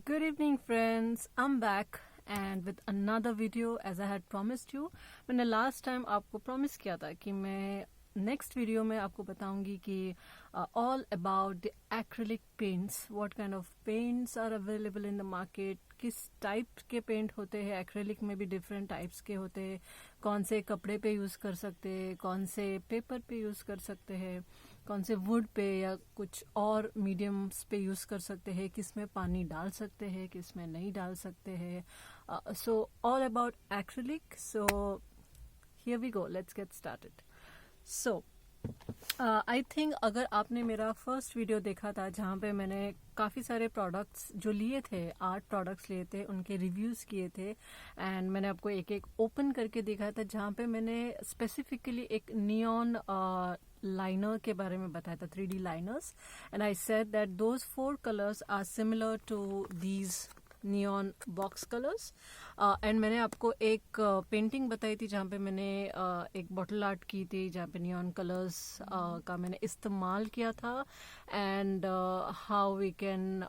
Good evening friends, I'm back and with another video as I had promised you. मैंने last time आपको promise किया था कि मैं next video में आपको बताऊंगी कि all about the acrylic paints, what kind of paints are available in the market, किस टाइप के पेंट होते हैं. एक्रेलिक में भी डिफरेंट टाइप्स के होते हैं. कौन से कपड़े पे यूज़ कर सकते हैं, कौन से पेपर पे यूज़ कर सकते हैं, कौन से वुड पे या कुछ और मीडियम्स पे यूज़ कर सकते हैं, किस में पानी डाल सकते हैं, किस में नहीं डाल सकते हैं. So all about acrylic. So here we go, let's get started. So I think अगर आपने मेरा फर्स्ट वीडियो देखा था जहाँ पे मैंने काफ़ी सारे प्रोडक्ट्स जो लिए थे, आर्ट प्रोडक्ट्स लिए थे, उनके रिव्यूज़ किए थे एंड मैंने आपको एक एक ओपन करके दिखाया था, जहाँ पे मैंने स्पेसिफिकली एक नियॉन लाइनर के बारे में बताया था, 3D liners. And I said that those 4 colours are similar to these neon box colours. And मैंने आपको एक पेंटिंग बताई थी जहाँ पे मैंने एक बॉटल आर्ट की थी जहाँ पे नियॉन कलर्स का मैंने इस्तेमाल किया था and how we can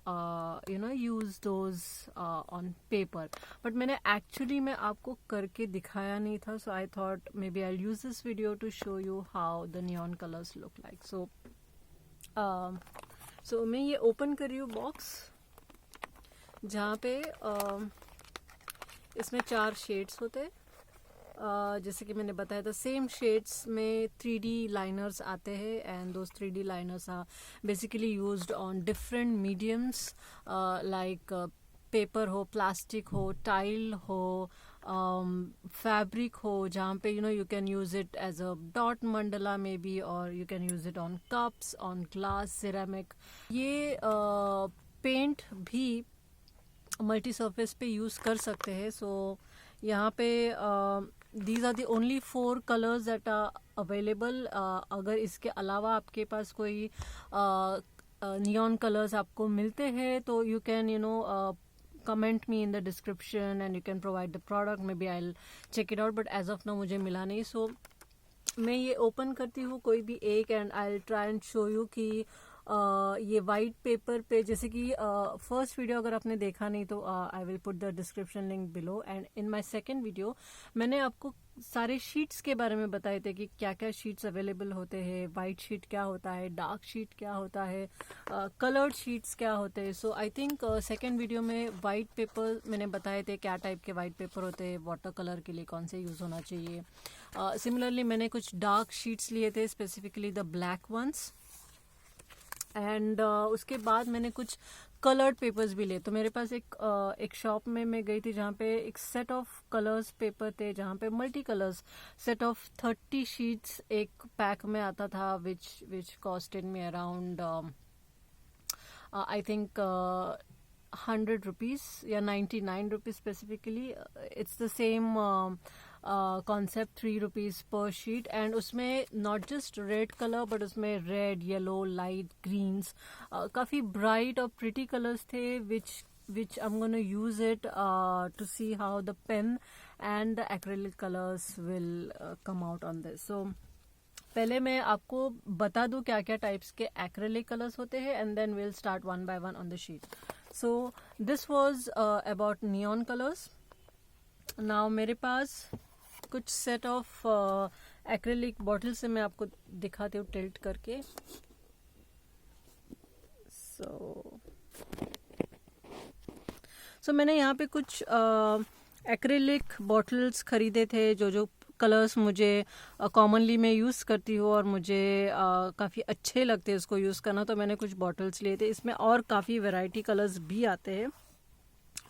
use those on paper. But मैंने एक्चुअली में आपको करके दिखाया नहीं था, so I thought maybe I use this video to show you how the neon colours look like. So मैं ये ओपन कर रही हूँ बॉक्स जहाँ पे इसमें 4 शेड्स होते हैं. जैसे कि मैंने बताया था, सेम शेड्स में 3D लाइनर्स आते हैं and those 3D liners are basically used on different mediums like paper हो, प्लास्टिक हो, टाइल हो, फैब्रिक हो, जहाँ पे you can use it as a dot mandala maybe, or you can use it on cups, on glass, ceramic. ये paint भी multi surface पे use कर सकते हैं. सो यहाँ पे these are the only 4 colours that are available. अगर इसके अलावा आपके पास कोई नियॉन कलर्स आपको मिलते हैं तो you can comment me in the description and you can provide the product. Maybe I'll check it out, but as of now मुझे मिला नहीं. So मैं ये ओपन करती हूँ कोई भी एक and I try and show you कि ये वाइट पेपर पे, जैसे कि फर्स्ट वीडियो अगर आपने देखा नहीं तो आई will put the description link below. And in my second video मैंने आपको सारे शीट्स के बारे में बताए थे कि क्या क्या शीट्स अवेलेबल होते हैं, वाइट शीट क्या होता है, डार्क शीट क्या होता है, कलर्ड शीट्स क्या होते हैं. So I think second video में वाइट पेपर मैंने बताए थे क्या टाइप के वाइट पेपर होते हैं, वाटर कलर के लिए कौन से यूज़ होना चाहिए. सिमिलरली मैंने कुछ डार्क शीट्स लिए थे, specifically the black ones. And उसके बाद मैंने कुछ कलर्ड पेपर्स भी लिए. तो मेरे पास एक शॉप में मैं गई थी जहाँ पे एक सेट ऑफ कलर्स पेपर थे, जहाँ पे multi colours set of 30 sheets एक पैक में आता था, which costed me around I think 100 rupees या 99 rupees specifically. It's the same concept, 3 rupees per sheet. And उसमें not just red colour but उसमें रेड, येलो, लाइट ग्रीन्स, काफ़ी bright और pretty colours थे which I'm going to use it to see how the pen and the acrylic colors will come out on this. So पहले मैं आपको बता दूं क्या क्या टाइप्स के एक्रेलिक कलर्स होते हैं and then will start one by one on the sheet. So this was about neon colours. Now मेरे पास कुछ सेट ऑफ एक्रेलिक बॉटल से मैं आपको दिखाती हूँ टिल्ट करके. सो मैंने यहाँ पे कुछ एक्रेलिक बॉटल्स खरीदे थे जो कलर्स मुझे कॉमनली मैं यूज़ करती हूँ और मुझे काफ़ी अच्छे लगते हैं उसको यूज़ करना. तो मैंने कुछ बॉटल्स लिए थे. इसमें और काफ़ी वैरायटी कलर्स भी आते हैं.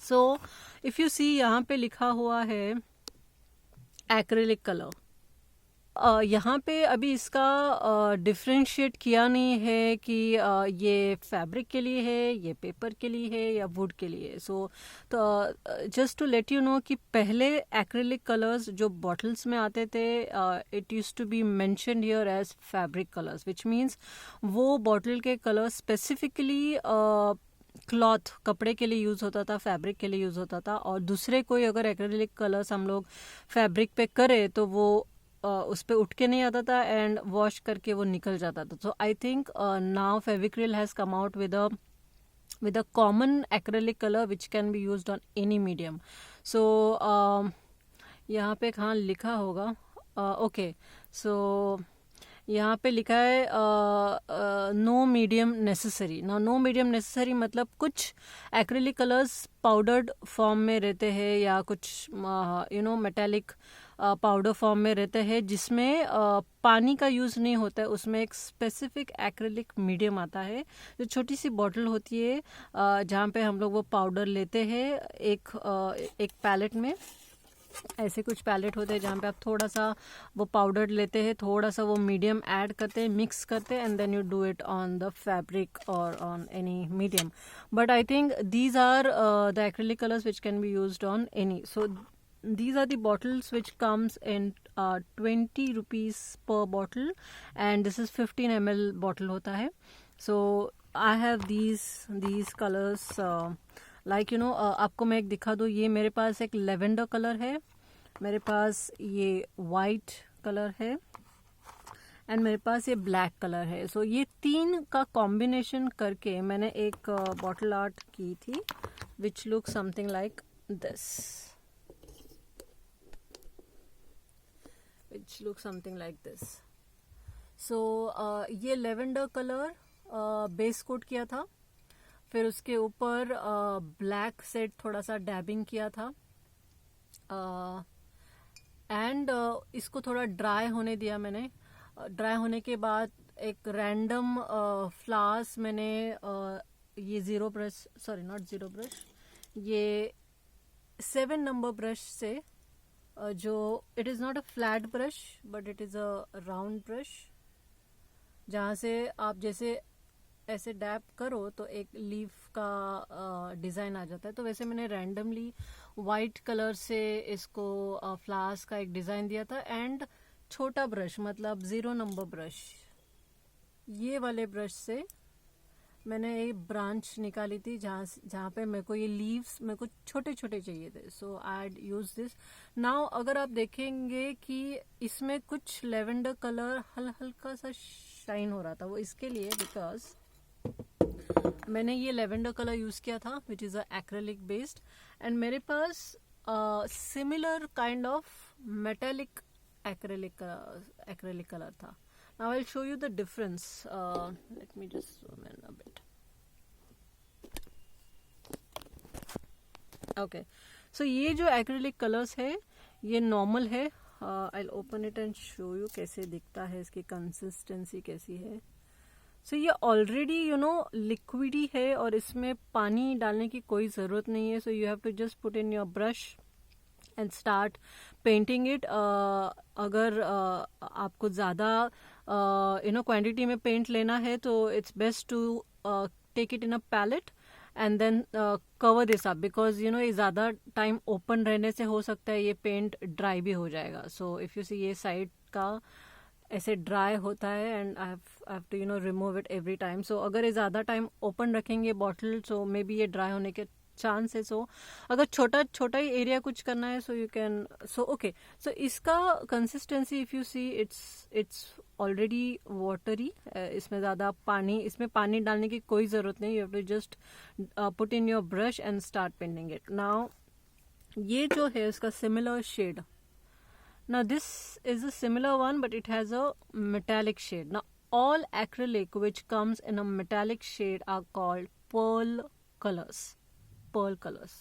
सो इफ़ यू सी, यहाँ पे लिखा हुआ है एक्रेलिक कलर. यहाँ पे अभी इसका डिफ्रेंशिएट किया नहीं है कि ये फैब्रिक के लिए है, ये पेपर के लिए है या वुड के लिए. सो तो just to let you know कि पहले एक्रेलिक कलर्स जो बॉटल्स में आते थे, it use to be mentioned here as fabric colours, which means वो बॉटल के कलर स्पेसिफिकली क्लॉथ, कपड़े के लिए यूज़ होता था, फैब्रिक के लिए यूज़ होता था. और दूसरे कोई अगर एक्रेलिक कलर्स हम लोग फैब्रिक पे करें तो वो उस पर उठ के नहीं आता था एंड वॉश करके वो निकल जाता था. तो I think now Fevicryl has come out with a with a common acrylic color which can be used on any medium. So यहाँ पे कहाँ लिखा होगा, ओके, सो यहाँ पे लिखा है नो मीडियम नेसेसरी. ना नो मीडियम नेसेसरी मतलब कुछ एक्रिलिक कलर्स पाउडर्ड फॉर्म में रहते हैं या कुछ मेटेलिक पाउडर फॉर्म में रहते हैं जिसमें पानी का यूज़ नहीं होता है. उसमें एक स्पेसिफिक एक्रिलिक मीडियम आता है जो छोटी सी बॉटल होती है जहाँ पे हम लोग वो पाउडर लेते हैं एक पैलेट में. ऐसे कुछ पैलेट होते हैं जहाँ पे आप थोड़ा सा वो पाउडर लेते हैं, थोड़ा सा वो मीडियम ऐड करते हैं, मिक्स करते हैं, and then you do it on the fabric और on any medium. But I think these are the acrylic colours which can be used on any. So these are the bottles which comes in 20 rupees per bottle and this is 15 ml bottle होता है. So I have these colors like आपको मैं एक दिखा दूँ. ये मेरे पास एक लेवेंडर कलर है, मेरे पास ये वाइट कलर है एंड मेरे पास ये ब्लैक कलर है. सो ये तीन का कॉम्बिनेशन करके मैंने एक बॉटल आर्ट की थी which look something like this. which looks something like this. So ये लेवेंडर कलर बेस कोट किया था, फिर उसके ऊपर ब्लैक सेट थोड़ा सा डैबिंग किया था एंड इसको थोड़ा ड्राई होने दिया मैंने. ड्राई होने के बाद एक रैंडम फ्लावर्स मैंने ये zero brush, sorry not zero brush, ये 7 नंबर ब्रश से जो it is not a flat brush but it is a round brush, जहाँ से आप जैसे ऐसे डैप करो तो एक लीफ का डिज़ाइन आ जाता है. तो वैसे मैंने रैंडमली वाइट कलर से इसको फ्लावर्स का एक डिज़ाइन दिया था. एंड छोटा ब्रश मतलब 0 नंबर ब्रश, ये वाले ब्रश से मैंने एक ब्रांच निकाली थी जहाँ पे मेरे को ये लीव्स मेरे को छोटे छोटे चाहिए थे. सो आई यूज दिस नाउ. अगर आप देखेंगे कि इसमें कुछ लेवेंडर कलर हल्का सा शाइन हो रहा था, वो इसके लिए बिकॉज मैंने ये लेवेंडर कलर यूज किया था which is a acrylic based and मेरे पास similar kind of metallic acrylic colour था. Now I'll show you the difference. Let me just zoom in a bit. Okay. So ये जो acrylic colors है ये normal है. I'll open it and show you कैसे दिखता है, इसकी consistency कैसी है. So ये already liquidy है और इसमें पानी डालने की कोई ज़रूरत नहीं है. So you have to just put in your brush and start painting it. अगर आपको ज़्यादा क्वांटिटी में पेंट लेना है तो it's best to take it in a palette and then cover this up because ये ज़्यादा टाइम ओपन रहने से हो सकता है ये पेंट ड्राई भी हो जाएगा. सो इफ़ यू सी ये साइड का ऐसे ड्राई होता है and I have to remove it every time. So अगर ये ज़्यादा टाइम ओपन रखेंगे बॉटल सो मे बी ये ड्राई होने के चांसेस हो. अगर छोटा ही एरिया कुछ करना है so you can. So okay, so इसका consistency if you see it's already watery. इसमें ज़्यादा इसमें पानी डालने की कोई ज़रूरत नहीं. You have to just put in your brush and start painting it. Now ये जो है इसका similar shade. Now this is a similar one but it has a metallic shade. Now all acrylic which comes in a metallic shade are called pearl colors. Pearl colors.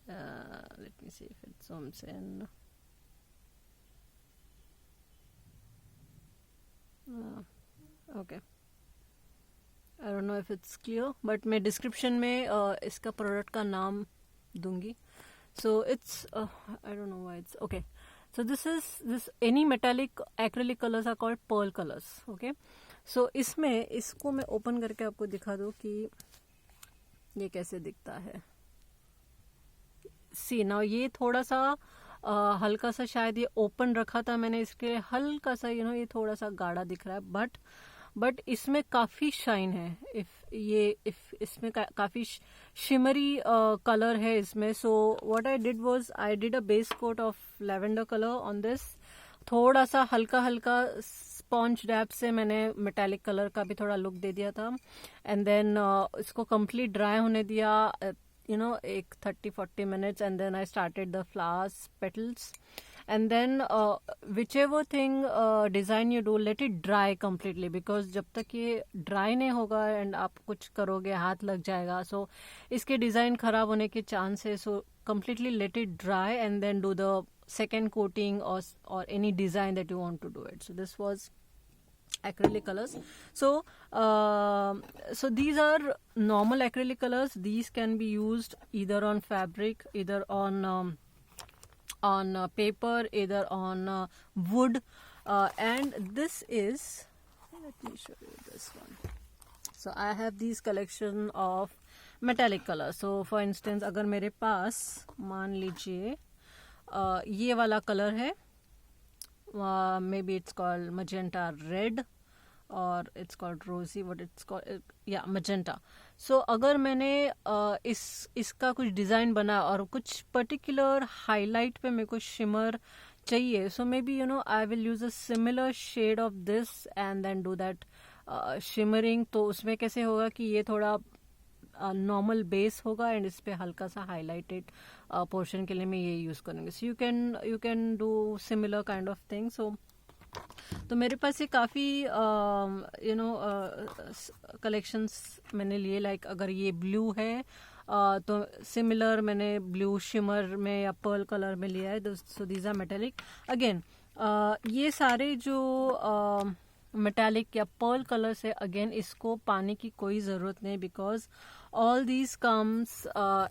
Let me see if it zooms in. Okay. I don't know if it's clear, but मैं description में इसका product का नाम दूंगी. So it's I don't know why it's okay. So this any metallic acrylic colors are called pearl colors. Okay. So इसको मैं open करके आपको दिखा दूँ कि ये कैसे दिखता है. सी नाउ ये थोड़ा सा हल्का सा शायद ये ओपन रखा था मैंने इसके लिए हल्का सा ये थोड़ा सा गाढ़ा दिख रहा है बट इसमें काफ़ी शाइन है. इसमें काफ़ी शिमरी कलर है इसमें. So what I did was I did a base coat of lavender colour on this. थोड़ा सा हल्का स्पॉन्ज डैब से मैंने मेटालिक कलर का भी थोड़ा लुक दे दिया था, एंड देन इसको कंप्लीट ड्राई होने दिया एक 30-40 minutes, and then I started the flowers petals, and then which ever thing design you do, let it dry completely, because जब तक ये ड्राई नहीं होगा एंड आप कुछ करोगे हाथ लग जाएगा, सो इसके डिज़ाइन खराब होने के चांस है. सो completely let it dry and then do the second coating or any design that you want to do it. So this was acrylic colors. So so these are normal acrylic colors. These can be used either on fabric, either on paper, either on wood, and this is, let me show you this one. So I have these collection of metallic colour. So for instance अगर मेरे पास मान लीजिए ये वाला colour है, may be it's called magenta red और it's called रोजी, what it's called, या मजेंटा. सो अगर मैंने इसका कुछ डिज़ाइन बना और कुछ पर्टिकुलर हाईलाइट पे मेरे को शिमर चाहिए, so maybe I will use a similar shade of this and then do that shimmering. तो उसमें कैसे होगा कि ये थोड़ा नॉर्मल बेस होगा एंड इस पे हल्का सा हाईलाइटेड पोर्शन के लिए मैं ये यूज करूँगी. So you can do similar kind of thing. So तो मेरे पास ये काफ़ी कलेक्शंस मैंने लिए. लाइक अगर ये ब्लू है तो सिमिलर मैंने ब्लू शिमर में या पर्ल कलर में लिया है. So these are metallic. Again ये सारे जो मेटालिक या पर्ल कलर से, अगेन इसको पाने की कोई ज़रूरत नहीं, because all these comes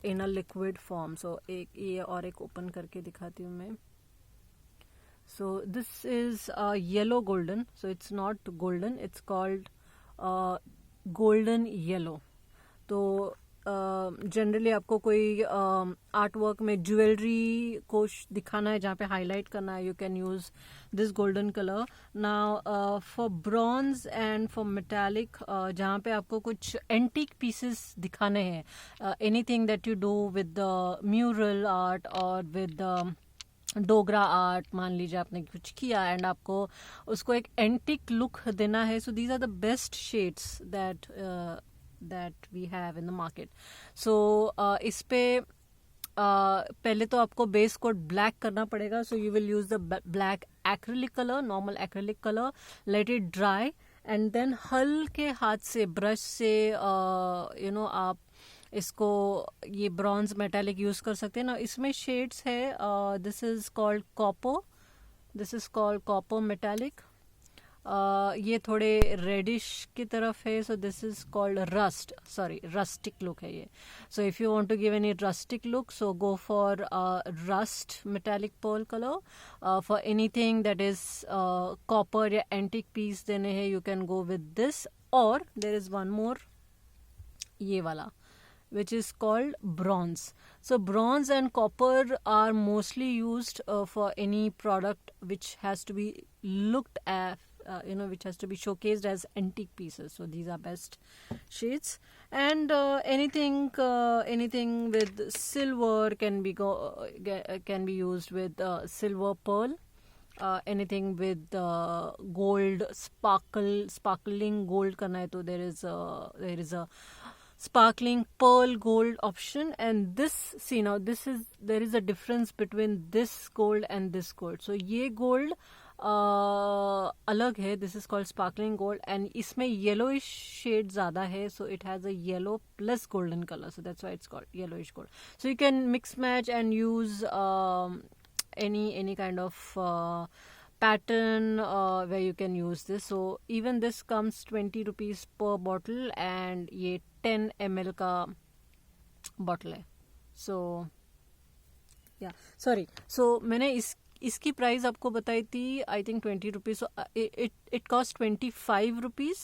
in a liquid form. So एक ये और एक ओपन करके दिखाती हूँ मैं. So this is yellow golden. So it's not golden, it's called golden yellow. तो जनरली आपको कोई आर्ट वर्क में ज्वेलरी को दिखाना है जहाँ पे हाईलाइट करना है, you can use this golden colour. Now for bronze and for metallic, जहाँ पे आपको कुछ एंटीक पीसेस दिखाने हैं, anything that you do with the mural art और विद डोगरा आर्ट, मान लीजिए आपने कुछ किया एंड आपको उसको एक एंटीक लुक देना है. So these are the best shades that we have in the market. So इस पे पहले तो आपको बेस कोट ब्लैक करना पड़ेगा. So you will use the black acrylic color, normal acrylic color, let it dry and then हल्के हाथ से ब्रश से आप इसको ये ब्रॉन्ज मेटालिक यूज कर सकते हैं ना. इसमें शेड्स है, this is called copper metallic. ये थोड़े रेडिश की तरफ है. So this is called rustic look है ये. So if you want to give any rustic look, so go for rust metallic pearl colour. For anything that is copper या antique piece देने हैं, you can go with this. और there is one more, ये वाला, which is called bronze. So bronze and copper are mostly used for any product which has to be looked at, which has to be showcased as antique pieces. So these are best shades. And anything with silver can be used with silver pearl. Anything with gold, sparkling gold करना है तो there is a sparkling pearl gold option. And this, see now, there is a difference between this gold and this gold. So ये gold अलग है, this is called sparkling gold, and इसमें yellowish shade ज़्यादा है, so it has a yellow plus golden color, so that's why it's called yellowish gold. So you can mix match and use any kind of pattern where you can use this. So even this comes 20 rupees per bottle and ये 10 ml का bottle है. So yeah, sorry. So मैंने इसकी price आपको बताई थी I think 20 rupees. It cost 25 rupees.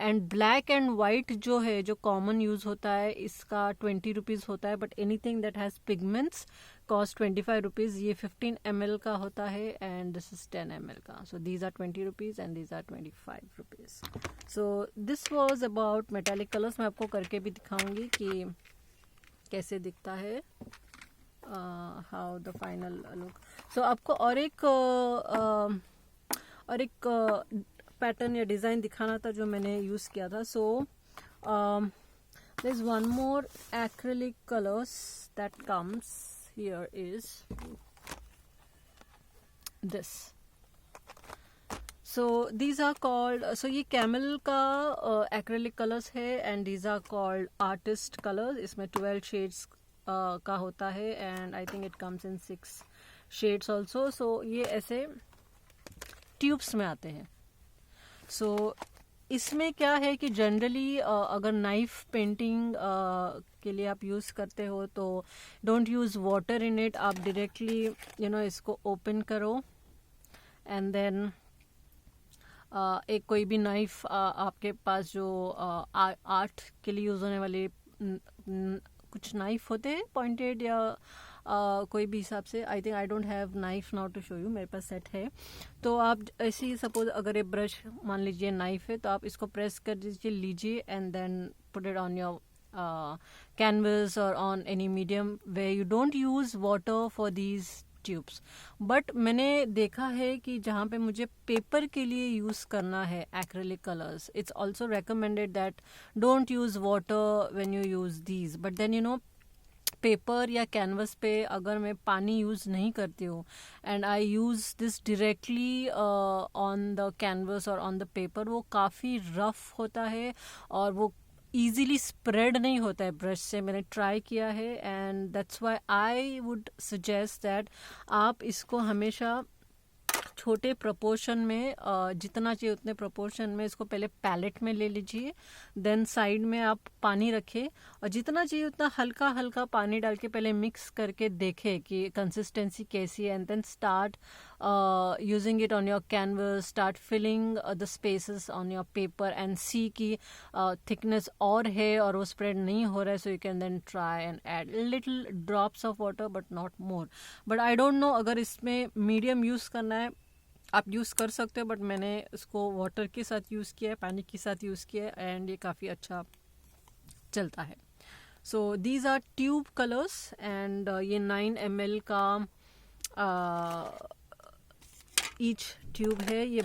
And black and white जो है, जो कॉमन यूज होता है, इसका 20 रुपीज़ होता है. But anything that has pigments cost 25 rupees. ये 15 ml का होता है एंड दिस इज 10 ml का. So these are 20 rupees and these are 25 rupees. So this was about metallic colours. मैं आपको करके भी दिखाऊंगी कि कैसे दिखता है, how the final look. So आपको और एक पैटर्न या डिज़ाइन दिखाना था जो मैंने यूज़ किया था. सो there's one more acrylic colors that comes here is this. So these are called, so ये camel का acrylic colors है and these are called artist colors. इसमें 12 shades का होता है and I think it comes in 6 shades also. So ये ऐसे tubes में आते हैं. सो इसमें क्या है कि जनरली अगर नाइफ पेंटिंग के लिए आप यूज़ करते हो तो don't use water in it. आप डायरेक्टली इसको ओपन करो एंड देन एक कोई भी नाइफ आपके पास जो आर्ट के लिए यूज़ होने वाले कुछ नाइफ होते हैं पॉइंटेड या कोई भी हिसाब से. I think I don't have knife now to show you. मेरे पास सेट है. तो आप ऐसे ही सपोज अगर ये ब्रश मान लीजिए नाइफ है तो आप इसको प्रेस कर लीजिए and then put it on your canvas और on any medium way you don't use water for these tubes. But मैंने देखा है कि जहाँ पे मुझे पेपर के लिए यूज़ करना है acrylic colours, it's also recommended that don't use water when you use these. But then paper या कैनवस पे अगर मैं पानी यूज़ नहीं करती हूँ and I use this directly on the canvas और ऑन द पेपर, वो काफ़ी रफ होता है और वो ईजीली स्प्रेड नहीं होता है ब्रश से. मैंने ट्राई किया है and that's why I would suggest that आप इसको हमेशा छोटे प्रोपोर्शन में जितना चाहिए उतने प्रोपोर्शन में इसको पहले पैलेट में ले लीजिए. देन साइड में आप पानी रखें और जितना चाहिए उतना हल्का हल्का पानी डाल के पहले मिक्स करके देखें कि कंसिस्टेंसी कैसी है and then start using it on your canvas. Start filling the spaces on your paper and see की थिकनेस और है और वो स्प्रेड नहीं हो रहा है. So you can then try and add little drops of water but not more. But I don't know अगर इसमें मीडियम यूज़ करना है आप यूज़ कर सकते हो, बट मैंने इसको वाटर के साथ यूज़ किया है, पानी के साथ यूज़ किया है एंड ये काफ़ी अच्छा चलता है. So these are tube colours and ये 9 ml का ईच ट्यूब है. ये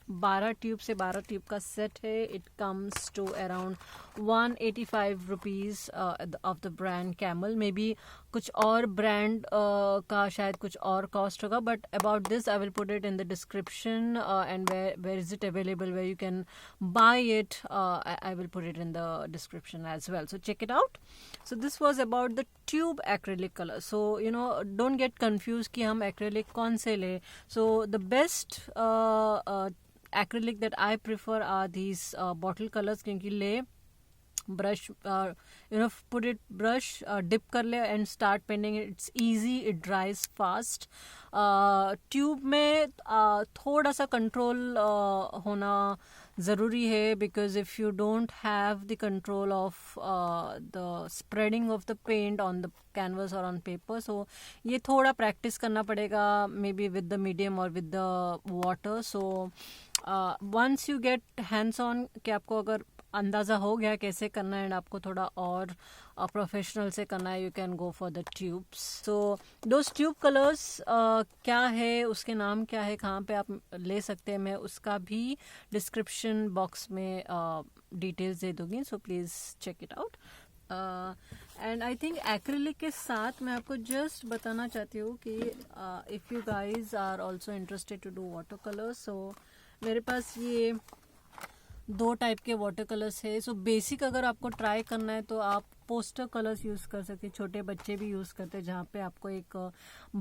12 ट्यूब से 12 ट्यूब का सेट है. It comes to around 185 rupees of the brand Camel. Maybe कुछ और ब्रांड का शायद कुछ और कॉस्ट होगा, but about this I will put it in the description and where is it available, where you can buy it. I will put it in the description as well, so check it out. So this was about the tube acrylic colour. So don't get confuse कि हम acrylic कौन से ले. So the best acrylic that I prefer are these bottle colors, क्योंकि ले brush put it brush dip कर ले and start painting it. It's easy, it dries fast. Tube में थोड़ा सा कंट्रोल होना ज़रूरी है, because if you don't have the control of the spreading of the paint on the canvas और on paper, so ये थोड़ा प्रैक्टिस करना पड़ेगा maybe with the medium और with the water. So once you get hands on कि आपको अगर अंदाज़ा हो गया कैसे करना है एंड आपको थोड़ा और प्रोफेशनल से करना है, you can go for the tubes. So those tube colours क्या है, उसके नाम क्या है, कहाँ पे आप ले सकते हैं, मैं उसका भी डिस्क्रिप्शन बॉक्स में डिटेल्स दे दूँगी. So please check it out. And I think acrylic के साथ मैं आपको जस्ट बताना चाहती हूँ कि if you guys are also interested to do water colours, so मेरे पास ये 2 टाइप के वाटर कलर्स है. सो बेसिक अगर आपको ट्राई करना है तो आप पोस्टर कलर्स यूज़ कर सकते हैं. छोटे बच्चे भी यूज़ करते हैं, जहाँ पे आपको एक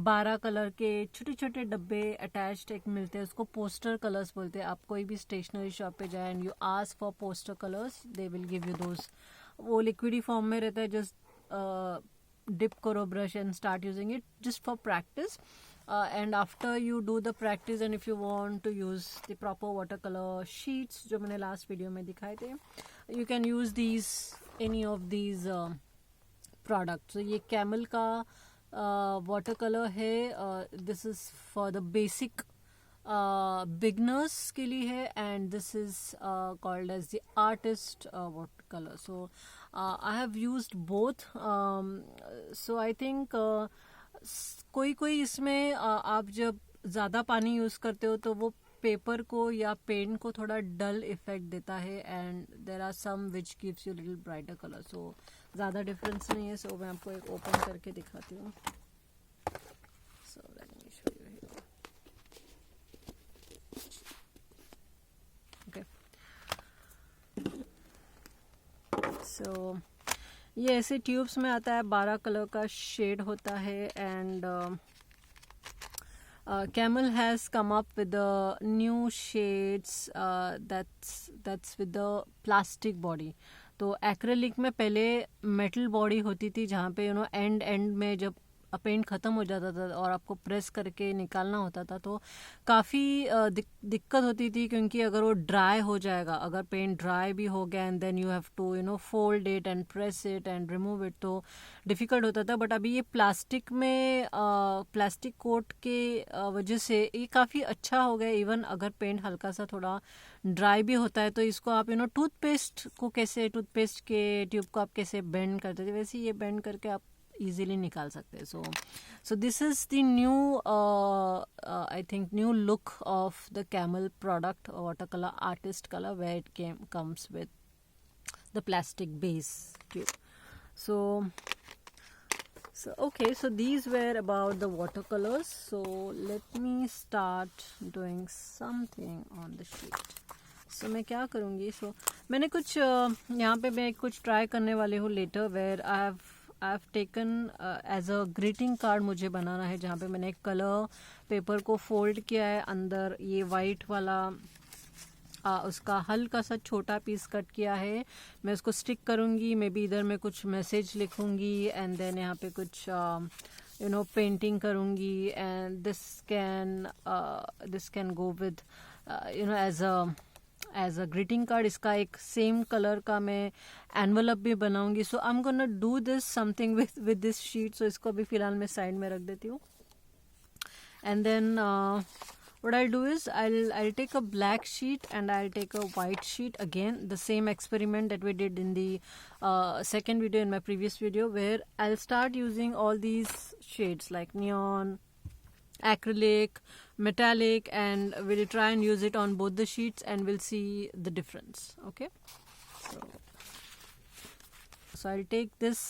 12 कलर के छोटे छोटे डब्बे अटैच्ड एक मिलते हैं, उसको पोस्टर कलर्स बोलते हैं. आप कोई भी स्टेशनरी शॉप पे जाए and you ask for poster colours, they will give you those. वो लिक्विडी फॉर्म में रहता है. जस्ट डिप करो brush and start using it just for practice. And after you do the practice and if you want to use the proper watercolor sheets जो मैंने last video में दिखाए थे, you can use these any of these products. So ये Camel का watercolor है. This is for the basic beginners के लिए है and this is called as the artist watercolor. So I have used both. So I think कोई इसमें आप जब ज़्यादा पानी यूज़ करते हो तो वो पेपर को या पेंट को थोड़ा डल इफेक्ट देता है, and there are some which gives you little brighter colour. So ज़्यादा डिफरेंस नहीं है. सो मैं आपको एक ओपन करके दिखाती हूँ. So let me show you here. Okay, so ये ऐसे ट्यूब्स में आता है. 12 कलर का शेड होता है. And Camel has come up with the new shades that's with the plastic body. तो एक्रेलिक में पहले मेटल बॉडी होती थी जहाँ पे एंड में जब पेंट ख़त्म हो जाता था और आपको प्रेस करके निकालना होता था तो काफ़ी दिक्कत होती थी, क्योंकि अगर वो ड्राई हो जाएगा, अगर पेंट ड्राई भी हो गया and then you have to fold it and press it and remove it, तो डिफ़िकल्ट होता था. बट अभी ये प्लास्टिक में प्लास्टिक कोट के वजह से ये काफ़ी अच्छा हो गया. इवन अगर पेंट हल्का सा थोड़ा ड्राई भी होता है तो इसको आप टूथपेस्ट को कैसे, टूथपेस्ट के ट्यूब को आप कैसे बेंड करते थे वैसे ये बेंड करके आप इजीली निकाल सकते हैं. So this is the new I think new look of the Camel product water colour artist colour where it comes with the plastic base tube. So okay, so these were about the watercolors. So let me start doing something on the sheet. So मैं क्या करूँगी, so मैंने कुछ यहाँ पे मैं कुछ try करने वाली हूँ later, where I have taken as a greeting card मुझे बनाना है, जहाँ पे मैंने एक कलर पेपर को फोल्ड किया है. अंदर ये वाइट वाला उसका हल्का सा छोटा पीस कट किया है. मैं उसको स्टिक करूँगी, मे बी इधर मैं कुछ मैसेज लिखूँगी एंड देन यहाँ पे कुछ पेंटिंग करूँगी. And this can go with as a greeting card. इसका एक सेम कलर का मैं एनवलप भी बनाऊँगी. So I am gonna do this something with this sheet. So इसको अभी फ़िलहाल मैं साइड में रख देती हूँ. And then what I'll do is I'll take a black sheet and I'll take a white sheet. Again, the same experiment that we did in the second video, in my previous video, where I'll start using all these shades like neon, acrylic, metallic, and we'll try and use it on both the sheets and we'll see the difference. Okay, so I'll take this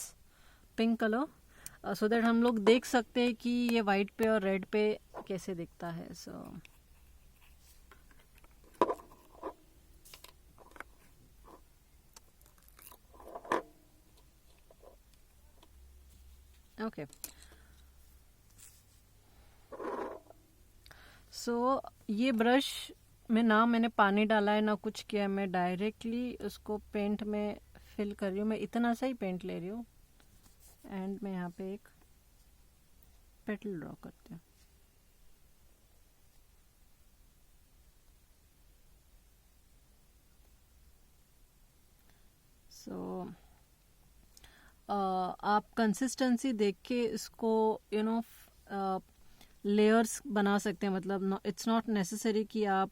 pink color so that हम लोग देख सकते हैं कि ये white पे और red पे कैसे दिखता है. सो ओके, सो ये ब्रश में ना मैंने पानी डाला है ना कुछ किया है. मैं डायरेक्टली उसको पेंट में फिल कर रही हूँ. मैं इतना सा ही पेंट ले रही हूँ एंड मैं यहाँ पे एक पेटल ड्रॉ करती हूँ. सो आप कंसिस्टेंसी देख के इसको लेयर्स बना सकते हैं. मतलब इट्स नॉट नेसेसरी कि आप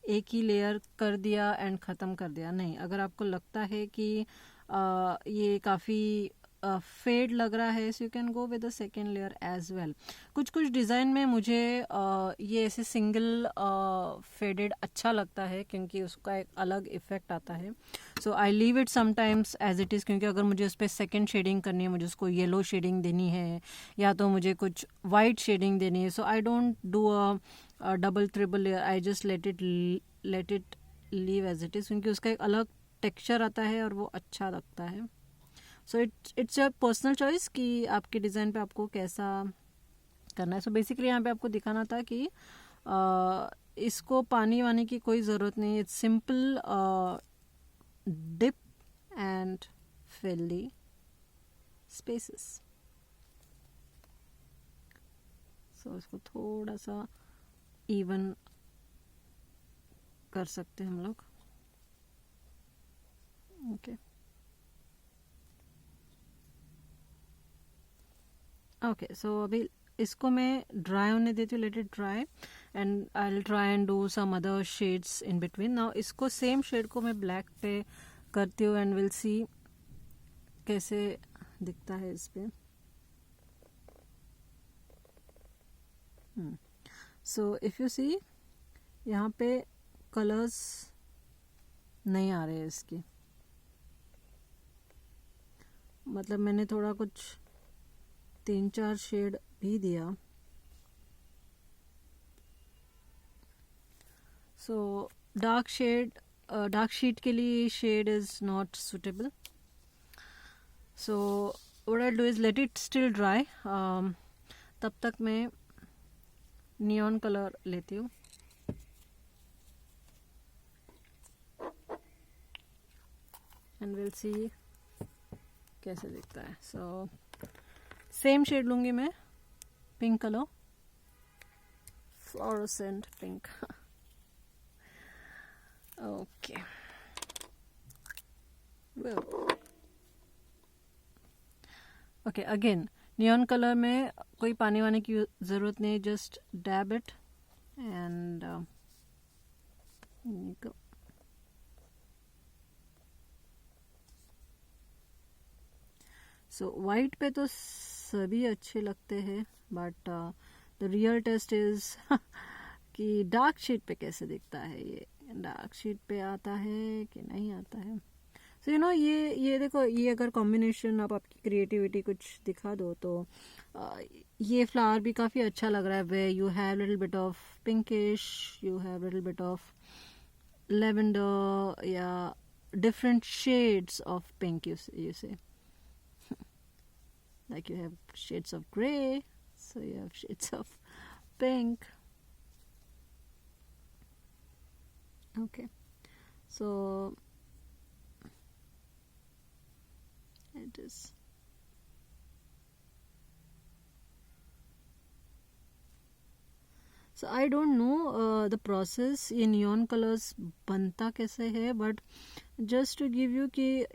एक ही लेयर कर दिया एंड ख़त्म कर दिया. नहीं, अगर आपको लगता है कि ये काफ़ी फेड लग रहा है, so you can go with the second layer as well. कुछ डिज़ाइन में मुझे ये ऐसे सिंगल फेडेड अच्छा लगता है क्योंकि उसका एक अलग इफेक्ट आता है. So I leave it sometimes as it is, क्योंकि अगर मुझे उस पर सेकेंड शेडिंग करनी है, मुझे उसको येलो शेडिंग देनी है या तो मुझे कुछ वाइट शेडिंग देनी है, so I don't do a double triple layer. I just let it leave as it is, क्योंकि उसका एक अलग टेक्सचर आता है और वो अच्छा लगता है. So it's a personal choice कि आपके डिज़ाइन पे आपको कैसा करना है. सो बेसिकली यहाँ पे आपको दिखाना था कि इसको पानी वानी की कोई ज़रूरत नहीं. It's simple dip and fill the spaces. So इसको थोड़ा सा इवन कर सकते हैं हम लोग. ओके, ओके, सो अभी इसको मैं ड्राई होने देती हूँ. Let it dry and I will try and do some other shades in between. Now इसको सेम शेड को मैं ब्लैक पे करती हूँ एंड विल सी कैसे दिखता है इस पे. सो इफ़ यू सी यहाँ पे कलर्स नहीं आ रहे हैं इसके, मतलब मैंने थोड़ा कुछ 3-4 शेड भी दिया. सो डार्क शीट के लिए shade is not suitable. So what I do is let it still dry. तब तक मैं नियॉन कलर लेती हूँ. एंड विल सी कैसे दिखता है. सो सेम शेड लूंगी मैं, pink colour, fluorescent pink. Okay, okay. Again neon colour में कोई पानी वाने की ज़रूरत नहीं, just dab it and so white पे तो सभी अच्छे लगते हैं, but the real test is कि डार्क शीट पे कैसे दिखता है. ये डार्क शीट पे आता है कि नहीं आता है. सो यू नो ये देखो, ये अगर कॉम्बिनेशन आप आपकी क्रिएटिविटी कुछ दिखा दो तो ये फ्लावर भी काफ़ी अच्छा लग रहा है. Way you have little bit of pinkish, you have little bit of lavender या different shades of pink you say. Like you have shades of gray, so you have shades of pink. Okay, so it is. So I don't know the process ये neon colors बनता कैसे है, but just to give you कि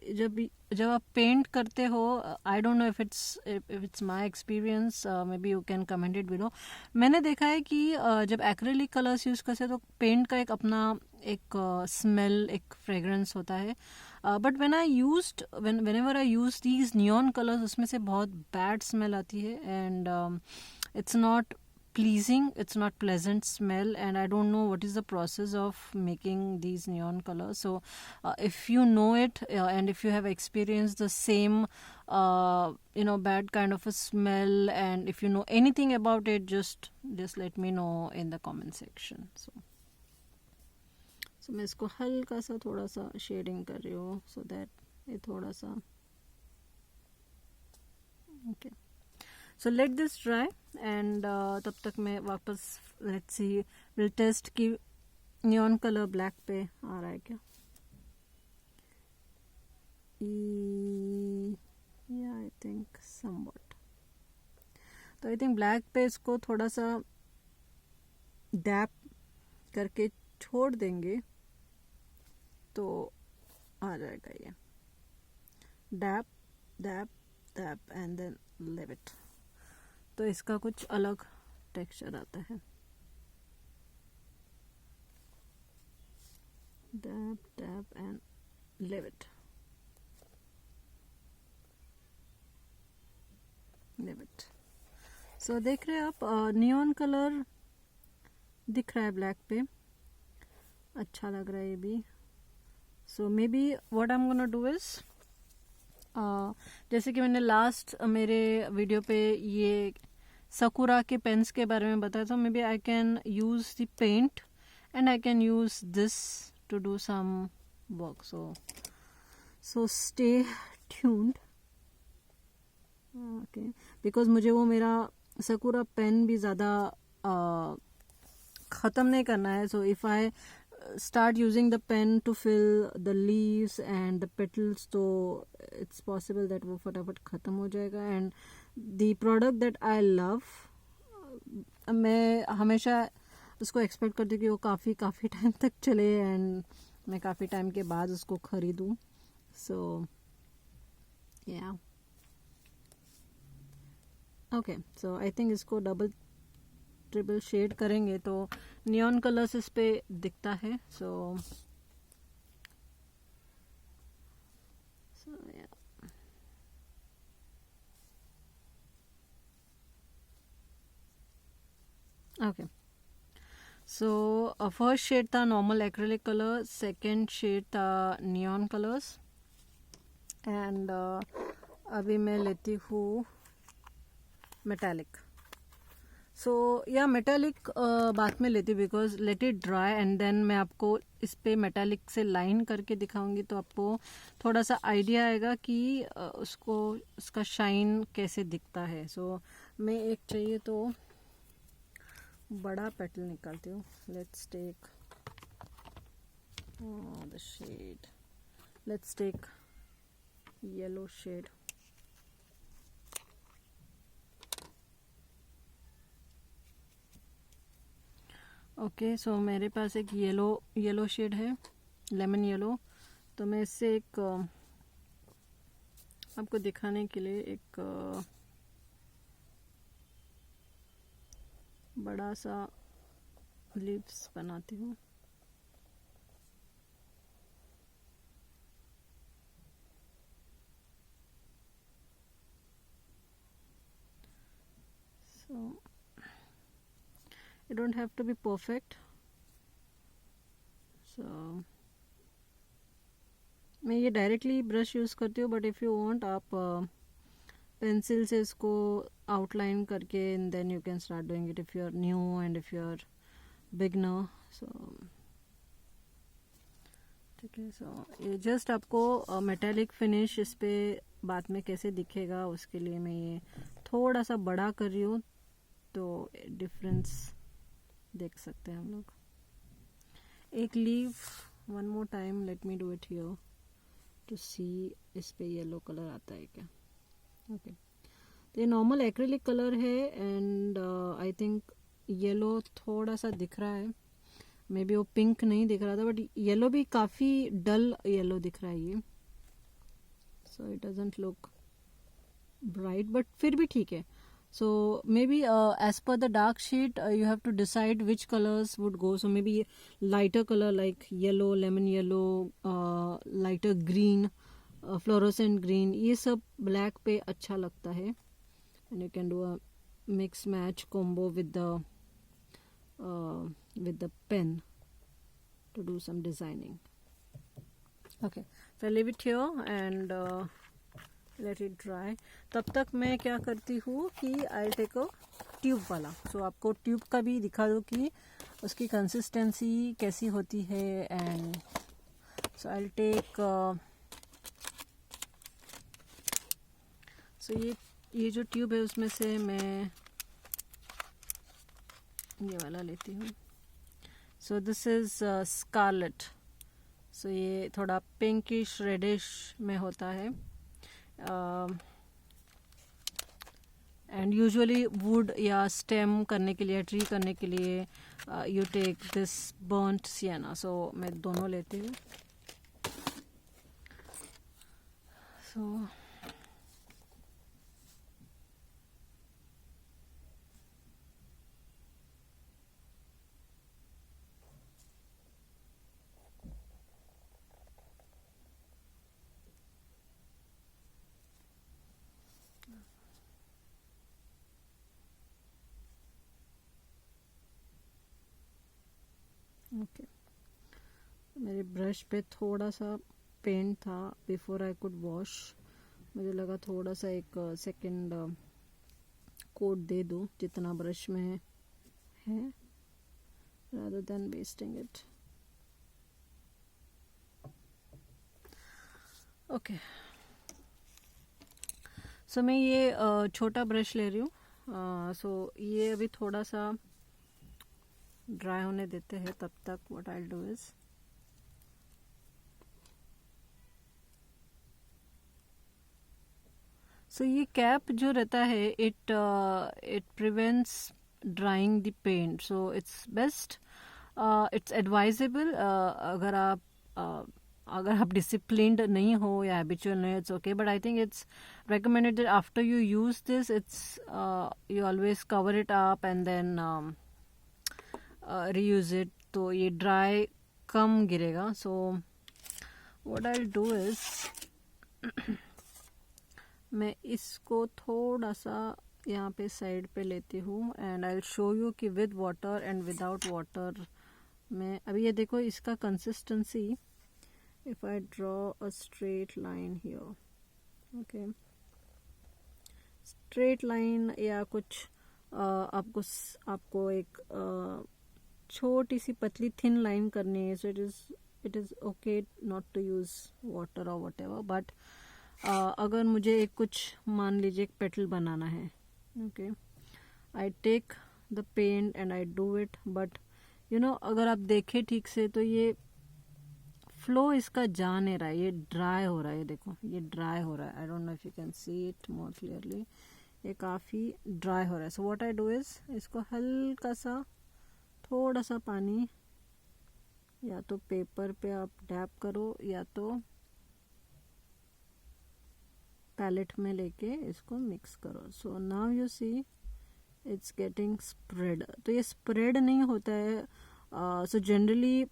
जब आप paint करते हो, आई don't know if it's my experience, may be you can comment it below. मैंने देखा है कि जब एक्रेलिक कलर्स यूज़ करते हैं तो पेंट का एक अपना एक स्मेल, एक फ्रेगरेंस होता है. But when ever I use these neon colours, उसमें से बहुत बैड स्मेल आती है and it's not pleasing, it's not pleasant smell, and I don't know what is the process of making these neon colors. So if you know it and if you have experienced the same bad kind of a smell, and if you know anything about it, just let me know in the comment section. So मैं इसको हल्का सा थोड़ा सा shading कर रही हूँ so that ये थोड़ा सा okay. So let this dry and तब तक मैं वापस let's see, we'll test कि neon color black पे आ रहा है क्या. Yeah, I think somewhat. तो I think black पे इसको थोड़ा सा डैप करके छोड़ देंगे तो आ जाएगा ये. Dab dab dab and then leave it. तो इसका कुछ अलग टेक्सचर आता है. Dab dab and leave it. सो देख रहे हैं आप, नियॉन कलर दिख रहा है ब्लैक पे, अच्छा लग रहा है ये भी. So maybe what I am gonna do is, जैसे कि मैंने लास्ट मेरे वीडियो पे ये सकुरा के पेन्स के बारे में बताया था, maybe I can use the paint and I can use this to do some work. So stay tuned. Okay, because मुझे वो मेरा सकुरा पेन भी ज़्यादा ख़त्म नहीं करना है. So if I start using the pen to fill the leaves and the petals, तो it's possible that वो फटाफट ख़त्म हो जाएगा. and the product that I love, मैं हमेशा उसको एक्सपेक्ट करती हूँ कि वो काफ़ी टाइम तक चले एंड मैं काफ़ी टाइम के बाद उसको ख़रीदूँ. सो या ओके, सो आई थिंक इसको डबल ट्रिपल शेड करेंगे तो नियॉन कलर्स इस पे दिखता है. So okay, so first shade था normal acrylic colour, second shade था नियॉन कलर्स, एंड अभी मैं लेती हूँ मेटालिक. सो या मेटालिक बाद में लेती हूँ because let it dry and then मैं आपको इस पे मेटालिक से लाइन करके दिखाऊंगी, तो आपको थोड़ा सा आइडिया आएगा कि उसको उसका शाइन कैसे दिखता है. सो मैं एक चाहिए तो बड़ा पेटल निकालती हूँ. Let's take the shade, let's take yellow shade. Okay, so मेरे पास एक येलो शेड है, लेमन येलो. तो मैं इससे एक आपको दिखाने के लिए एक बड़ा सा लीव्स बनाती हूँ. सो you don't have to be perfect. So मैं ये डायरेक्टली ब्रश यूज़ करती हूँ, बट इफ़ यू वांट आप पेंसिल से इसको आउटलाइन करके and then you can start doing it if you are new and if you are beginner. So ठीक है. सो ये जस्ट आपको मेटालिक फिनिश इस पे बाद में कैसे दिखेगा उसके लिए मैं ये थोड़ा सा बड़ा कर रही हूँ, तो डिफरेंस देख सकते हैं हम लोग. एक leave one more time, let me do it here to see इस पे येलो कलर आता है क्या. ओके, तो ये नॉर्मल एक्रिलिक कलर है एंड आई थिंक येलो थोड़ा सा दिख रहा है, मे बी वो पिंक नहीं दिख रहा था, बट येलो भी काफ़ी डल येलो दिख रहा है ये. So it doesn't look bright, but फिर भी ठीक है. So maybe as per the dark shade you have to decide which colors would go. So maybe lighter color like yellow, lemon yellow, lighter green, fluorescent green, ये सब black पे अच्छा लगता है. And you can do a mix match combo with the pen to do some designing. Okay, so I leave it here and late it dry. तब तक मैं क्या करती हूँ कि आई टेक अ ट्यूब वाला. सो आपको ट्यूब का भी दिखा दूँ कि उसकी कंसिस्टेंसी कैसी होती है. And so I take so ये जो ट्यूब है उसमें से मैं ये वाला लेती हूँ. So this is scarlet. So ये थोड़ा पिंकिश रेडिश में होता है. एंड यूजुअली वुड या स्टेम करने के लिए, ट्री करने के लिए you take this burnt sienna. So मैं दोनों लेती हूँ. सो ओके, मेरे ब्रश पे थोड़ा सा पेंट था बिफोर आई कुड वॉश. मुझे लगा थोड़ा सा एक सेकंड कोट दे दूँ जितना ब्रश में है, rather than wasting it. Okay, so मैं ये छोटा ब्रश ले रही हूँ. सो ये अभी थोड़ा सा ड्राई होने देते हैं. तब तक what I do is so ये कैप जो रहता है it prevents drying the paint. So it's best, it's advisable अगर आप डिसिप्लिन्ड नहीं हो या हैबिचुअल नहीं, it's okay. But I think it's recommended that after you use this, it's you always cover it up and then reuse it. तो ये dry कम गिरेगा. सो what I'll do is मैं इसको थोड़ा सा यहाँ पे साइड पे लेती हूँ and I will show you कि with water and without water में। अभी ये देखो इसका consistency, if I draw a straight line here, okay, straight line या कुछ आपको एक छोटी सी पतली थिन लाइन करनी है, so it is okay not to use water और वट एवर। बट अगर मुझे एक कुछ मान लीजिए एक पेटल बनाना है, okay, I take the paint and I do it, but you know अगर आप देखें ठीक से तो ये फ्लो इसका जा नहीं रहा है, ये ड्राई हो रहा है, ये देखो ये ड्राई हो रहा है। आई don't know if you can see it more clearly, ये काफ़ी ड्राई हो रहा है। सो व्हाट आई डू इज़ इसको हल्का सा थोड़ा सा पानी या तो पेपर पे आप डैप करो या तो पैलेट में लेके इसको मिक्स करो। So now you see it's getting spread. तो ये स्प्रेड नहीं होता है। सो जनरली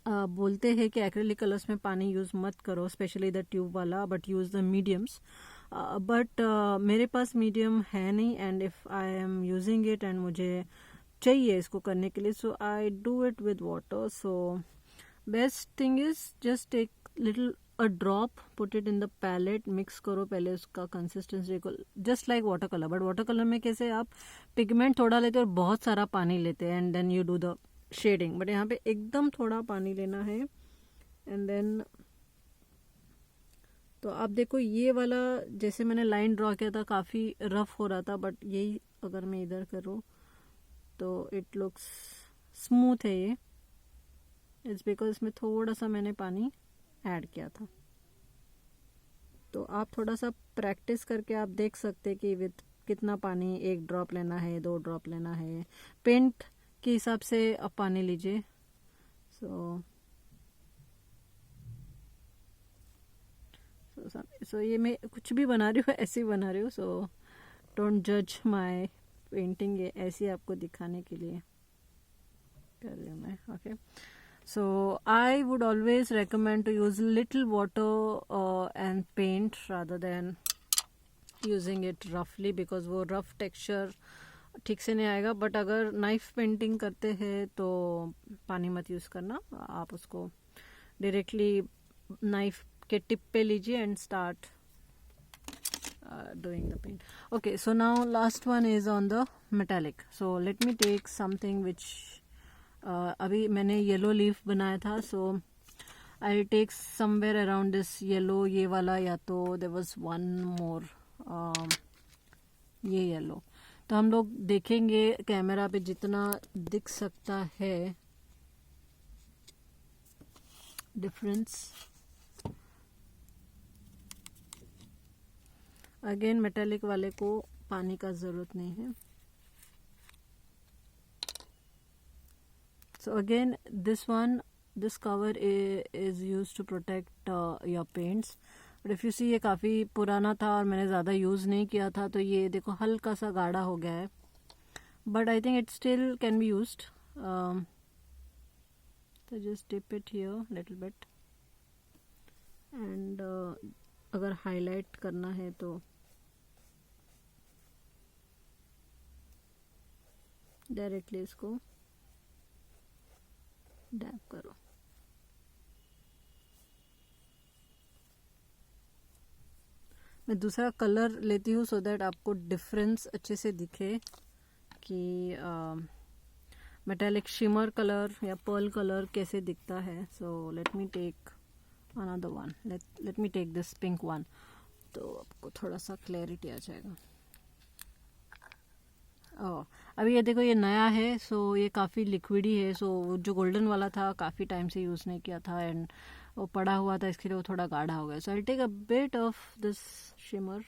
बोलते हैं कि एक्रेलिक कलर्स में पानी यूज़ मत करो, स्पेशली द ट्यूब वाला, but use the mediums. But मेरे पास मीडियम है नहीं, and if I am using it and मुझे चाहिए इसको करने के लिए, so I do it with water. So best thing is just take little a drop, put it in the palette, mix करो पहले उसका कंसिस्टेंसी को, just like water colour. But water colour में कैसे आप पिगमेंट थोड़ा लेते हैं और बहुत सारा पानी लेते हैं and then you do the shading, but यहाँ पे एकदम थोड़ा पानी लेना है एंड देन। तो आप देखो ये वाला जैसे मैंने लाइन ड्रॉ किया था काफ़ी रफ हो रहा था, बट यही अगर मैं इधर करूँ तो इट लुक्स स्मूथ है। ये इट्स बिकॉज इसमें थोड़ा सा मैंने पानी ऐड किया था। तो आप थोड़ा सा प्रैक्टिस करके आप देख सकते कि विद कितना पानी, 1 ड्रॉप लेना है, 2 ड्रॉप लेना है, पेंट के हिसाब से आप पानी लीजिए। सो ये मैं कुछ भी बना रही हूँ ऐसे ही बना रही हूँ, सो डोंट जज माय पेंटिंग, ये ऐसे ही आपको दिखाने के लिए कर रही हूँ मैं, okay. So I would always recommend to use little water and paint rather than using it roughly, because वो rough texture ठीक से नहीं आएगा। बट अगर नाइफ पेंटिंग करते हैं तो पानी मत यूज़ करना, आप उसको डायरेक्टली नाइफ के टिप पे लीजिए and start doing the paint. Okay, so now last one is on the metallic. So let me take something which अभी मैंने येलो लीफ बनाया था, so I take somewhere around this yellow, ये वाला, या तो देयर वाज वन मोर ये yellow. तो हम लोग देखेंगे कैमरा पे जितना दिख सकता है डिफरेंस। अगेन मेटालिक वाले को पानी का ज़रूरत नहीं है। So again this cover is used to protect your paints, but if you see ये काफ़ी पुराना था और मैंने ज़्यादा यूज़ नहीं किया था, तो ये देखो हल्का सा गाढ़ा हो गया है, but I think it still can be used. So just dip it here little bit and अगर हाईलाइट करना है तो डायरेक्टली इसको डैप करो। मैं दूसरा कलर लेती हूँ सो दैट आपको डिफरेंस अच्छे से दिखे कि मेटालिक शिमर कलर या पर्ल कलर कैसे दिखता है। So let me take another one, let me take this pink one, तो आपको थोड़ा सा क्लैरिटी आ जाएगा। अभी ये देखो ये नया है, सो ये काफ़ी लिक्विड ही है। सो जो गोल्डन वाला था काफ़ी टाइम से यूज़ नहीं किया था एंड वो पड़ा हुआ था, इसके लिए वो थोड़ा गाढ़ा हो गया। So I take a bit of this shimmer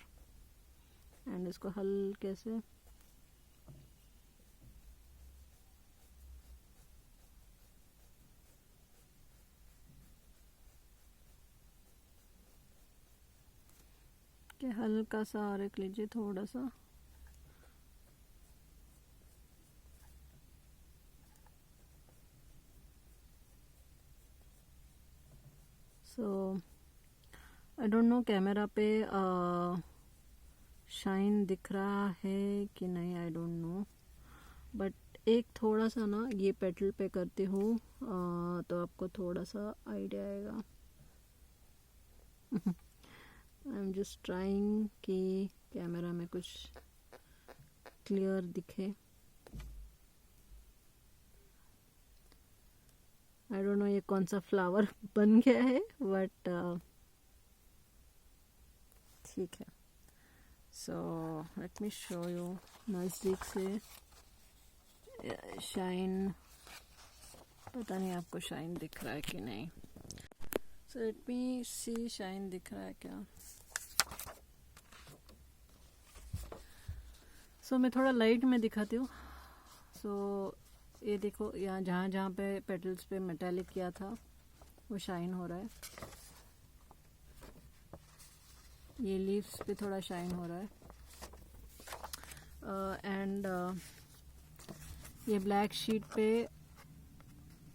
and इसको हल्के से हल्का सा और एक लीजिए थोड़ा सा, सो आई डोंट नो कैमरा पे शाइन दिख रहा है कि नहीं आई डोंट नो, बट एक थोड़ा सा ना ये पेटल पे करती हूँ तो आपको थोड़ा सा आइडिया आएगा। आई एम जस्ट ट्राइंग कि कैमरा में कुछ क्लियर दिखे। आई डोंट नो ये कौन सा फ्लावर बन गया है, बट ठीक है। So let me show you नज़दीक से शाइन। पता नहीं आपको शाइन दिख रहा है कि नहीं। सो लेट मी सी शाइन दिख रहा है क्या। सो मैं थोड़ा लाइट में दिखाती हूँ। सो ये देखो, यहाँ जहाँ जहाँ पे पेटल्स पे मेटालिक किया था वो शाइन हो रहा है। ये लीव्स पे थोड़ा शाइन हो रहा है। एंड ये ब्लैक शीट पे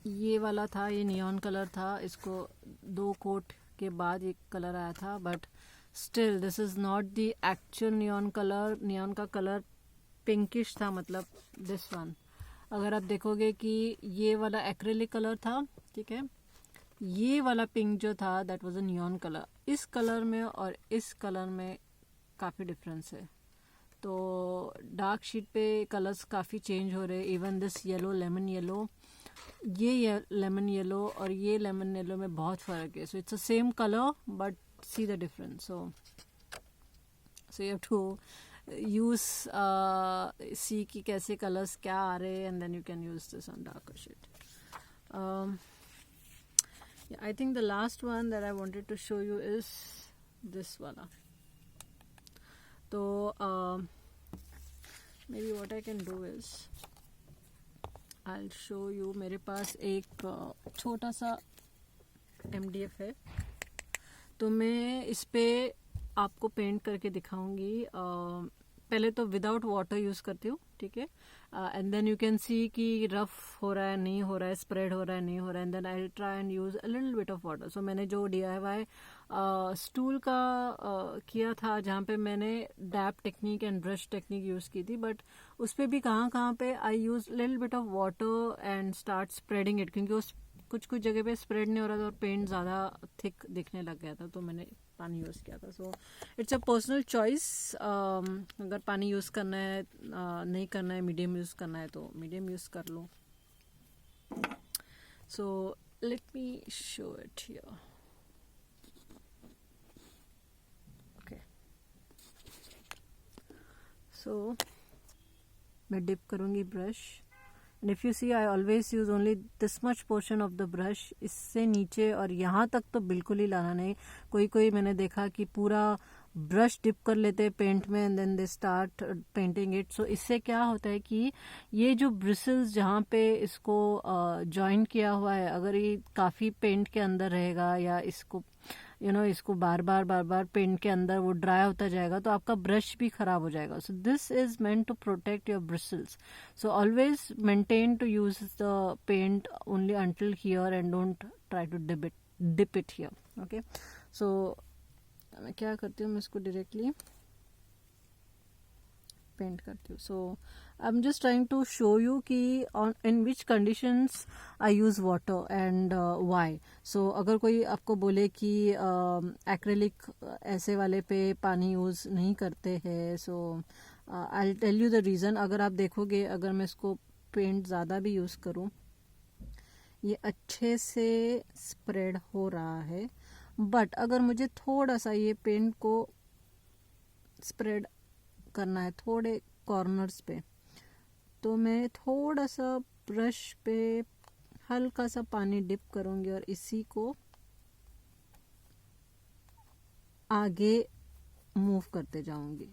ये वाला था, ये नियॉन कलर था। इसको 2 कोट के बाद एक कलर आया था, but still this is not the actual neon colour. Neon का कलर पिंकिश था, मतलब दिस वन। अगर आप देखोगे कि ये वाला एक्रेलिक कलर था, ठीक है, ये वाला पिंक जो था that was a neon colour. इस कलर में और इस कलर में काफ़ी डिफरेंस है। तो डार्क शीट पे कलर्स काफ़ी चेंज हो रहे हैं। Even this yellow, lemon yellow, ये लेमन येलो और ये लेमन येलो में बहुत फ़र्क है। So it's a same colour but see the difference. So you have to use see की कैसे कलर्स क्या आ रहे हैं, and then you can use this on darker sheet. I think the last one that I wanted to show you is this wala. So maybe what I can do is I'll show you. मेरे पास एक छोटा सा MDF है, तो मैं इस पे आपको पेंट करके दिखाऊंगी। पहले तो विदाउट वाटर यूज़ करती हूँ, ठीक है, and then you can see कि रफ हो रहा है नहीं हो रहा है, स्प्रेड हो रहा है नहीं हो रहा है, and then I try and use a little bit of water. So मैंने जो DIY स्टूल का किया था, जहाँ पे मैंने dap technique and brush technique use की थी, बट उस पर भी कहाँ पे I use little bit of water and start spreading it, क्योंकि उस कुछ जगह पे स्प्रेड नहीं हो रहा था और पेंट ज़्यादा थिक दिखने लग गया था, तो मैंने पानी यूज़ किया था। सो इट्स अ पर्सनल चॉइस। अगर पानी यूज़ करना है, नहीं करना है, मीडियम यूज़ करना है तो मीडियम यूज़ कर लो। So let me show it here. Okay, so मैं डिप करूँगी brush, and if you see I always use only this much portion of the brush. इससे नीचे और यहाँ तक तो बिल्कुल ही लाना नहीं। कोई मैंने देखा कि पूरा ब्रश डिप कर लेते पेंट में and then they start painting it. So इससे क्या होता है कि ये जो ब्रिसल्स जहाँ पे इसको जॉइन किया हुआ है, अगर ये काफ़ी पेंट के अंदर रहेगा या इसको इसको बार बार पेंट के अंदर वो ड्राई होता जाएगा, तो आपका ब्रश भी खराब हो जाएगा। So this is meant to protect your bristles. So always maintain to use the paint only until here and don't try to dip it here. Okay, so मैं क्या करती हूँ, मैं इसको डायरेक्टली पेंट करती हूँ। So I am just trying to show you कि in which conditions I use water and why. So अगर कोई आपको बोले कि एक्रेलिक ऐसे वाले पे पानी यूज़ नहीं करते हैं, so I tell you the reason. अगर आप देखोगे, अगर मैं इसको पेंट ज़्यादा भी यूज़ करूँ, ये अच्छे से स्प्रेड हो रहा है, बट अगर मुझे थोड़ा सा ये पेंट को स्प्रेड करना है थोड़े कॉर्नर्स पे, तो मैं थोड़ा सा ब्रश पे हल्का सा पानी डिप करूंगी और इसी को आगे मूव करते जाऊंगी।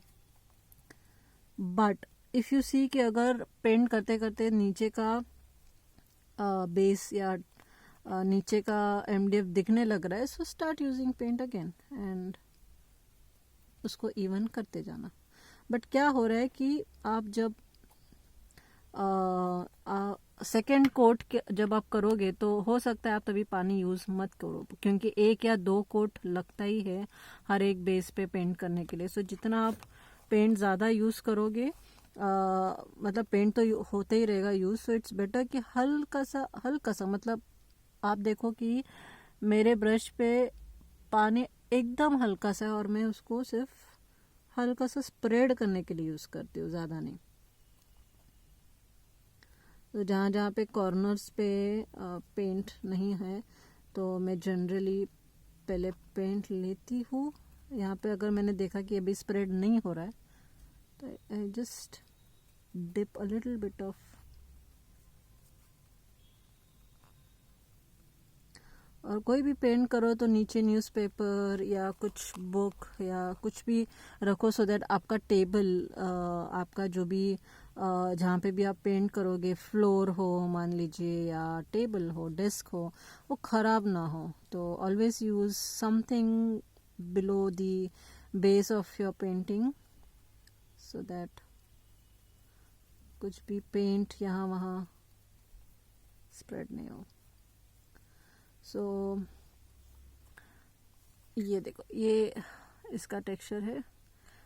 बट इफ़ यू सी कि अगर पेंट करते करते नीचे का बेस या नीचे का MDF दिखने लग रहा है, so start using paint again and उसको इवन करते जाना। बट क्या हो रहा है कि आप जब सेकेंड कोट जब आप करोगे, तो हो सकता है आप तभी पानी यूज़ मत करो, क्योंकि 1 या 2 कोट लगता ही है हर एक बेस पे पेंट करने के लिए। सो जितना आप पेंट ज़्यादा यूज़ करोगे मतलब पेंट तो होते ही रहेगा यूज़, सो इट्स बेटर कि हल्का सा मतलब आप देखो कि मेरे ब्रश पे पानी एकदम हल्का सा है और मैं उसको सिर्फ हल्का सा स्प्रेड करने के लिए यूज़ करती हूँ, ज़्यादा नहीं। तो जहाँ जहाँ पे कॉर्नर्स पे पेंट नहीं है तो मैं जनरली पहले पेंट लेती हूँ। यहाँ पे अगर मैंने देखा कि अभी स्प्रेड नहीं हो रहा है तो I just dip a little bit of, और कोई भी पेंट करो तो नीचे न्यूज़पेपर या कुछ बुक या कुछ भी रखो सो दैट आपका टेबल आपका जो भी जहाँ पे भी आप पेंट करोगे, फ्लोर हो मान लीजिए या टेबल हो, डेस्क हो, वो ख़राब ना हो। तो always use something below the base of your painting so that कुछ भी पेंट यहाँ वहाँ स्प्रेड नहीं हो। सो ये देखो, ये इसका टेक्सचर है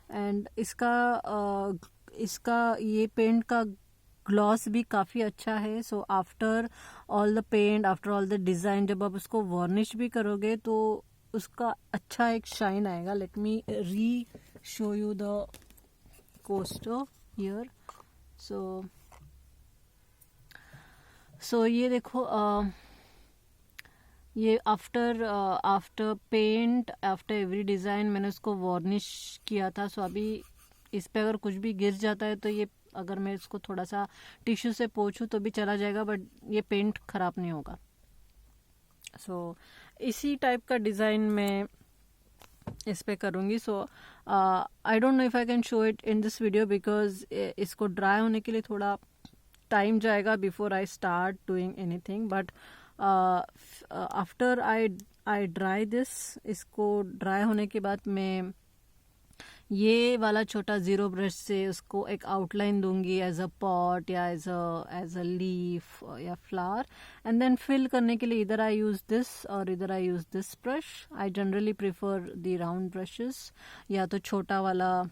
एंड इसका ये पेंट का ग्लॉस भी काफ़ी अच्छा है। So after all the paint, after all the design, जब आप उसको वार्निश भी करोगे तो उसका अच्छा एक शाइन आएगा। Let me re show you the coaster here. So ये देखो, ये after paint, after every design मैंने उसको वार्निश किया था। सो अभी इस पे अगर कुछ भी गिर जाता है तो ये अगर मैं इसको थोड़ा सा टिश्यू से पोंछूं तो भी चला जाएगा, बट ये पेंट ख़राब नहीं होगा। सो इसी टाइप का डिज़ाइन मैं इस पे करूँगी। So I don't know if I can show it in this video because इसको ड्राई होने के लिए थोड़ा टाइम जाएगा before I start doing anything, but after I dry this, इसको ड्राई होने के बाद मैं ये वाला छोटा ज़ीरो ब्रश से उसको एक आउटलाइन दूंगी एज अ पॉट या एज अ लीफ या फ्लावर, एंड देन फिल करने के लिए इधर आई यूज़ दिस और इधर I use this brush. I generally prefer the round brushes, या तो छोटा वाला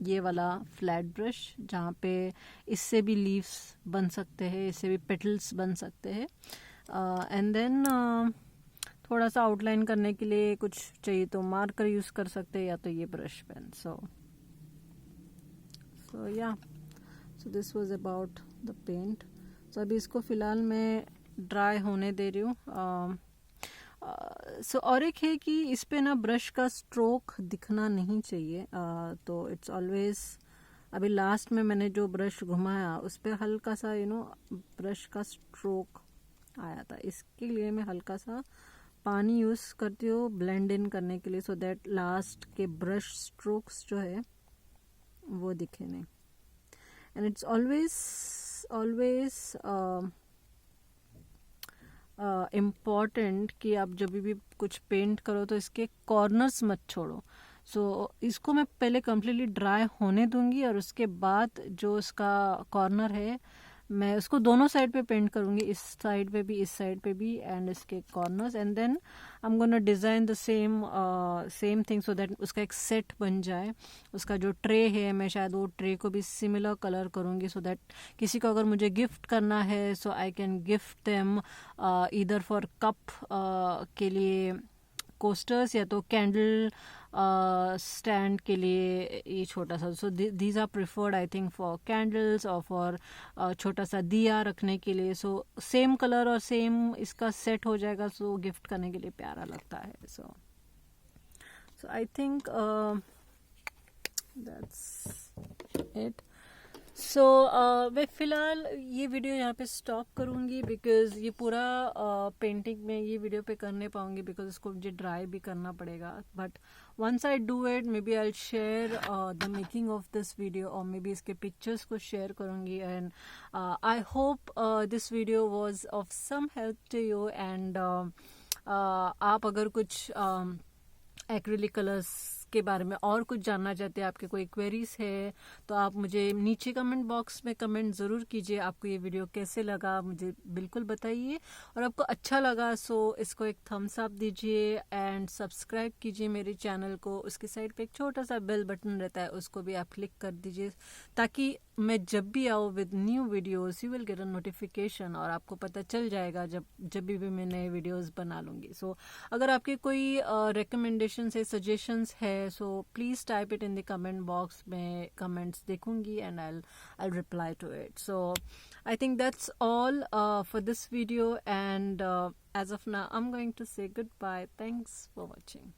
ये वाला फ्लैट ब्रश जहाँ पे इससे भी लीव्स बन सकते हैं, इससे भी पेटल्स बन सकते हैं। एंड देन थोड़ा सा आउटलाइन करने के लिए कुछ चाहिए तो मार्कर यूज़ कर सकते हैं या तो ये ब्रश पेन। सो या so this was about the paint. So अभी इसको फ़िलहाल मैं ड्राई होने दे रही हूँ। सो और एक है कि इस पे ना ब्रश का स्ट्रोक दिखना नहीं चाहिए। तो इट्स ऑलवेज, अभी लास्ट में मैंने जो ब्रश घुमाया उस पे हल्का सा ब्रश का स्ट्रोक आया था। इसके लिए मैं हल्का सा पानी यूज़ करती हूँ ब्लेंड इन करने के लिए, सो दैट लास्ट के ब्रश स्ट्रोक्स जो है वो दिखे नहीं। एंड इट्स ऑलवेज इम्पॉर्टेंट कि आप जब भी कुछ पेंट करो तो इसके कॉर्नर्स मत छोड़ो। सो इसको मैं पहले कम्प्लीटली ड्राई होने दूंगी और उसके बाद जो इसका कॉर्नर है मैं उसको दोनों साइड पे पेंट करूंगी, इस साइड पे भी इस साइड पे भी, एंड इसके corners, and then I am gonna design the same thing so that उसका एक सेट बन जाए। उसका जो ट्रे है मैं शायद वो ट्रे को भी सिमिलर कलर करूंगी सो दैट किसी को अगर मुझे गिफ्ट करना है so I can gift them either for cup के लिए कोस्टर्स या तो कैंडल स्टैंड के लिए ये छोटा सा। So these are preferred I think for candles और फॉर छोटा सा दिया रखने के लिए। सो सेम कलर और सेम इसका सेट हो जाएगा, सो गिफ्ट करने के लिए प्यारा लगता है। So I think that's it. सो मैं फ़िलहाल ये वीडियो यहाँ पे स्टॉप करूँगी बिकॉज़ ये पूरा पेंटिंग में ये वीडियो पे कर नहीं पाऊँगी बिकॉज़ इसको मुझे ड्राई भी करना पड़ेगा। But once I do it maybe I share the making of this video और मे बी इसके पिक्चर्स को शेयर करूँगी। And I hope this video was of some help to you. एंड आप अगर कुछ एक्रिलिक कलर्स इसके बारे में और कुछ जानना चाहते हैं, आपके कोई क्वेरीज है तो आप मुझे नीचे कमेंट बॉक्स में कमेंट ज़रूर कीजिए। आपको ये वीडियो कैसे लगा मुझे बिल्कुल बताइए, और आपको अच्छा लगा सो इसको एक थम्स अप दीजिए एंड सब्सक्राइब कीजिए मेरे चैनल को। उसके साइड पे एक छोटा सा बेल बटन रहता है, उसको भी आप क्लिक कर दीजिए ताकि मैं जब भी आऊँ with new videos you will get a notification, और आपको पता चल जाएगा जब भी मैं नए वीडियोस बना लूँगी। सो अगर आपके कोई रिकमेंडेशन है, सजेशंस है, so please type it in the comment box में, कमेंट्स देखूंगी and I'll reply to it. So I think that's all for this video, and as of now I'm going to say goodbye. Thanks for watching.